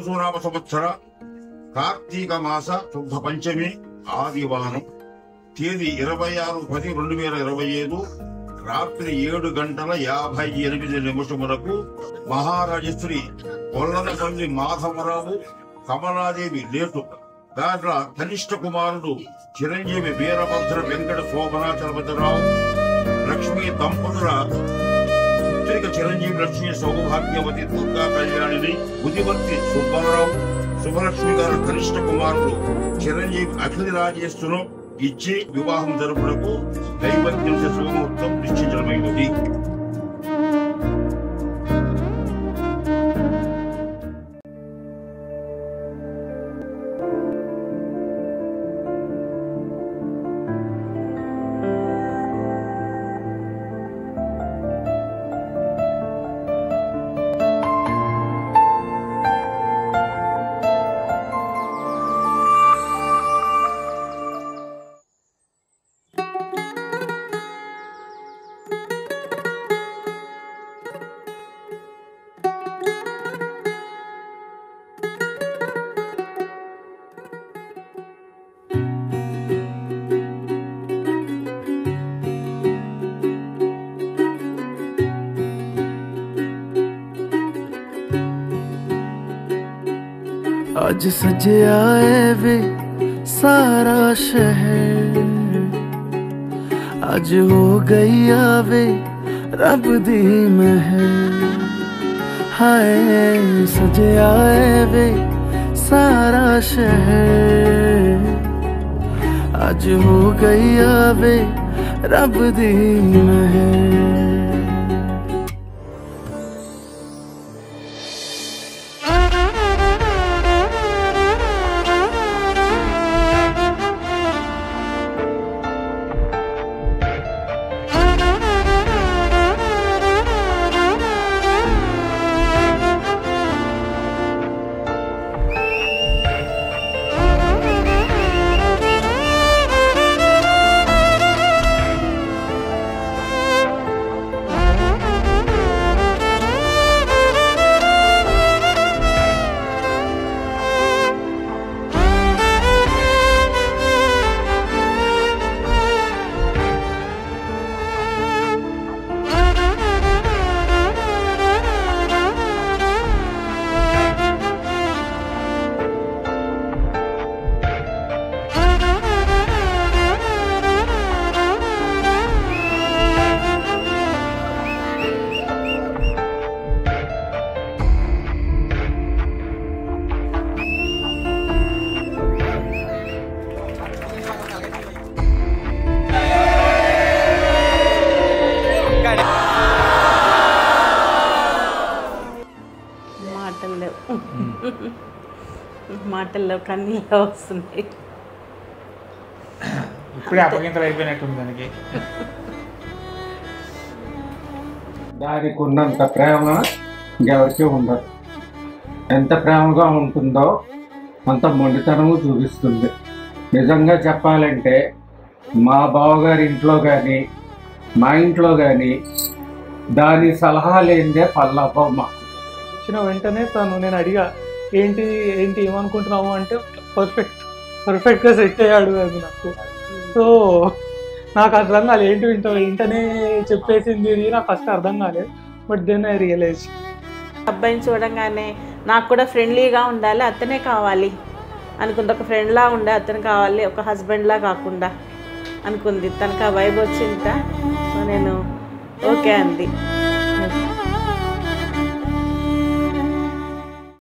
పరశురామ సంవత్సర కార్తీక మాస శుద్ధ పంచమి ఆదివారం తేదీ 26/10/2025 రాత్రి 7:58 మహారాజశ్రీ కొల్లనపల్లి మాధవరావు కమలాదేవి లేటు దాంట్లో కనిష్ట కుమారుడు చిరంజీవి వీరభద్ర వెంకట శోభనాచలపతిరావు లక్ష్మీ దంపతుల పుత్రిక చిరంజీవి లక్ష్మీ సౌభాగ్యవతి దుర్గా కళ్యాణిని ఉదివర్తి సుబ్బారావు శుభలక్ష్మి గారు కనిష్ట కుమారుడు చిరంజీవి అఖిల రాజేశ్వరం ఇచ్చి వివాహం జరుపుటకు దైవజ్ఞ శుభముహూర్తం నిశ్చయించడమైనది. आज सज आए वे सारा शहर, आज हो गई आवे रब दी महर। हाय सज आए वे सारा शहर, आज हो गई आवे रब दी महर। మాటల్లో కన్నీళ్ళు వస్తున్నాయి. ఇప్పుడే అప్పగింతలు అయిపోయినట్టుంది దానికి. దానికి ఉన్నంత ప్రేమ ఇంకెవరికి ఉండదు. ఎంత ప్రేమగా ఉంటుందో అంత మొండితనము చూపిస్తుంది. నిజంగా చెప్పాలంటే మా బావగారి ఇంట్లో కానీ మా ఇంట్లో కానీ దాని సలహా లేనిదే పల్లవ్వ. మాకు వచ్చిన వెంటనే నేను అడిగా ఏంటి ఏమనుకుంటున్నావు అంటే పర్ఫెక్ట్గా సెట్ అయ్యాడు అది నాకు. సో నాకు అర్థం కాలేదు ఏంటి వెంటనే చెప్పేసింది ఇది నాకు ఫస్ట్ అర్థం కాలేదు. బట్ దెన్ ఐ రియలైజ్ అబ్బాయిని చూడంగానే నాకు కూడా ఫ్రెండ్లీగా ఉండాలి, అతనే కావాలి అనుకుంది. ఒక ఫ్రెండ్లా ఉండే అతను కావాలి, ఒక హస్బెండ్లా కాకుండా అనుకుంది. తనకు ఆ వైబ్ వచ్చిందా, సో నేను ఓకే అంది.